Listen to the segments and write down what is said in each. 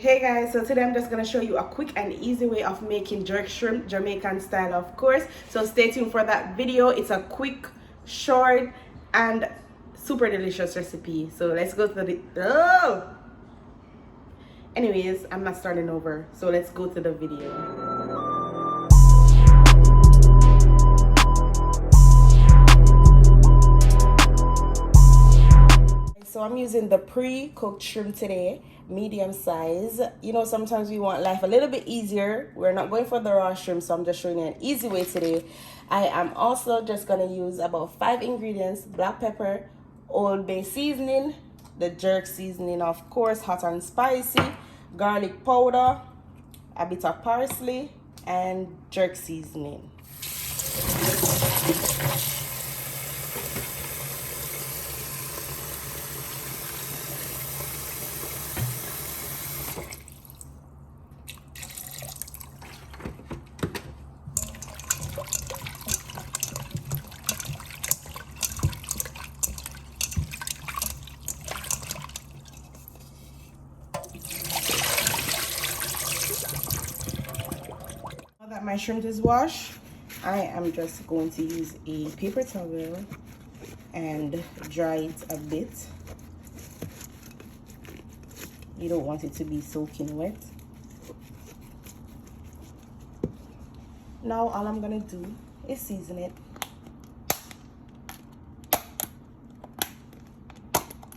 Hey guys, so today I'm just going to show you a quick and easy way of making jerk shrimp, Jamaican style of course. So stay tuned for that video. It's a quick, short and super delicious recipe. So let's go to the anyways, I'm not starting over, so let's go to the video. So I'm using the pre-cooked shrimp today, medium size. You know, sometimes we want life a little bit easier. We're not going for the raw shrimp, so I'm just showing you an easy way today. I am also just gonna use about 5 ingredients: black pepper, Old Bay seasoning, the jerk seasoning of course, hot and spicy, garlic powder, a bit of parsley, and jerk seasoning. Now that my shrimp is washed, I am just going to use a paper towel and dry it a bit. You don't want it to be soaking wet. Now all I'm gonna do is season it.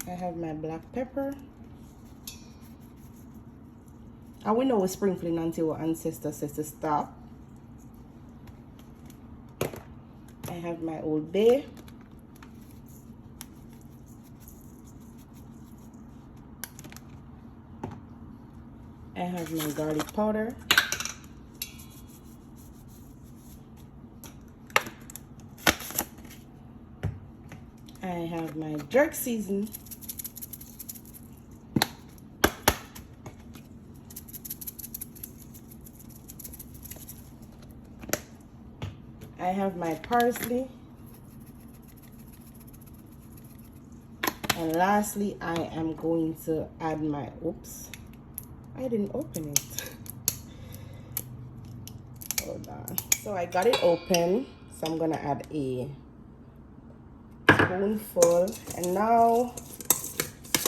I have my black pepper. And we know we're sprinkling until our ancestor says to stop. I have my Old Bay. I have my garlic powder. I have my jerk season. I have my parsley. And lastly, I am going to add my, oops, I didn't open it. Hold on. So I got it open. So I'm gonna add a spoonful. And now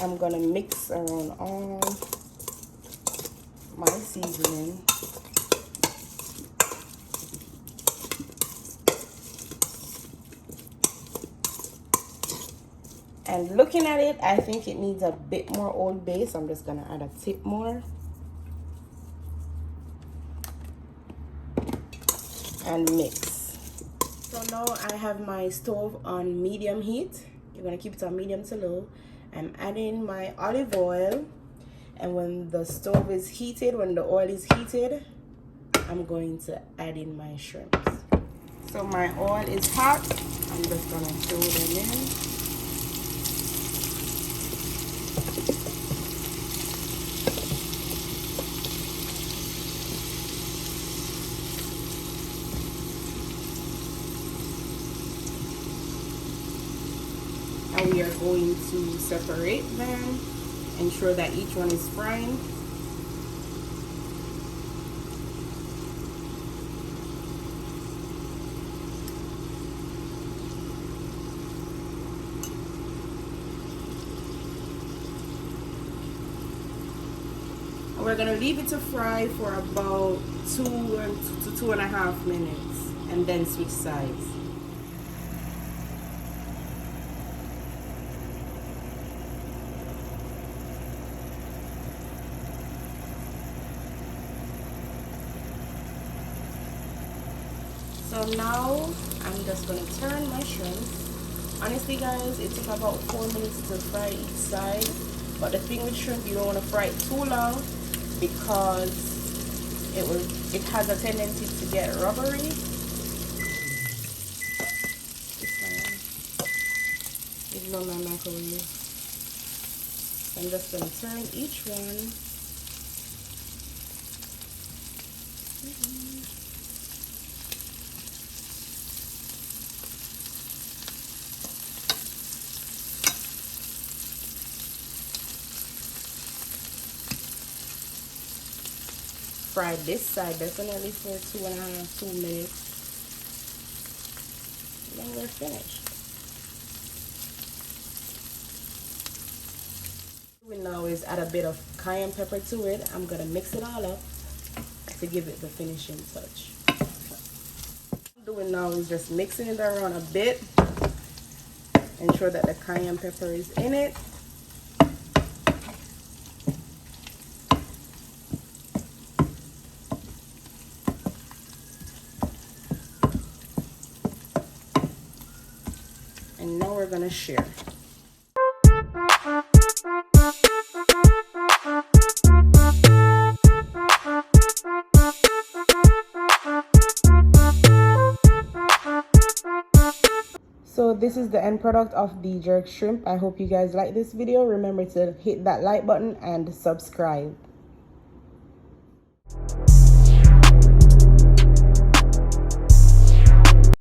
I'm gonna mix around all my seasoning. And looking at it, I think it needs a bit more Old Bay, so I'm just gonna add a tip more. And mix. So now I have my stove on medium heat. You're gonna keep it on medium to low. I'm adding my olive oil, and when the stove is heated, when the oil is heated, I'm going to add in my shrimps. So my oil is hot. I'm just gonna throw them in. And we are going to separate them, ensure that each one is frying. And we're gonna leave it to fry for about 2 to 2.5 minutes, and then switch sides. So now I'm just gonna turn my shrimp. Honestly guys, it took about 4 minutes to fry each side, but the thing with shrimp, you don't want to fry it too long because it has a tendency to get rubbery. It's on my microwave. So I'm just gonna turn each one. fry this side definitely for 2.5, 2 minutes. And then we're finished. What we now is add a bit of cayenne pepper to it. I'm gonna mix it all up to give it the finishing touch. What I'm doing now is just mixing it around a bit. Ensure that the cayenne pepper is in it. And now we're gonna share. So this is the end product of the jerk shrimp. I hope you guys like this video. Remember to hit that like button and subscribe.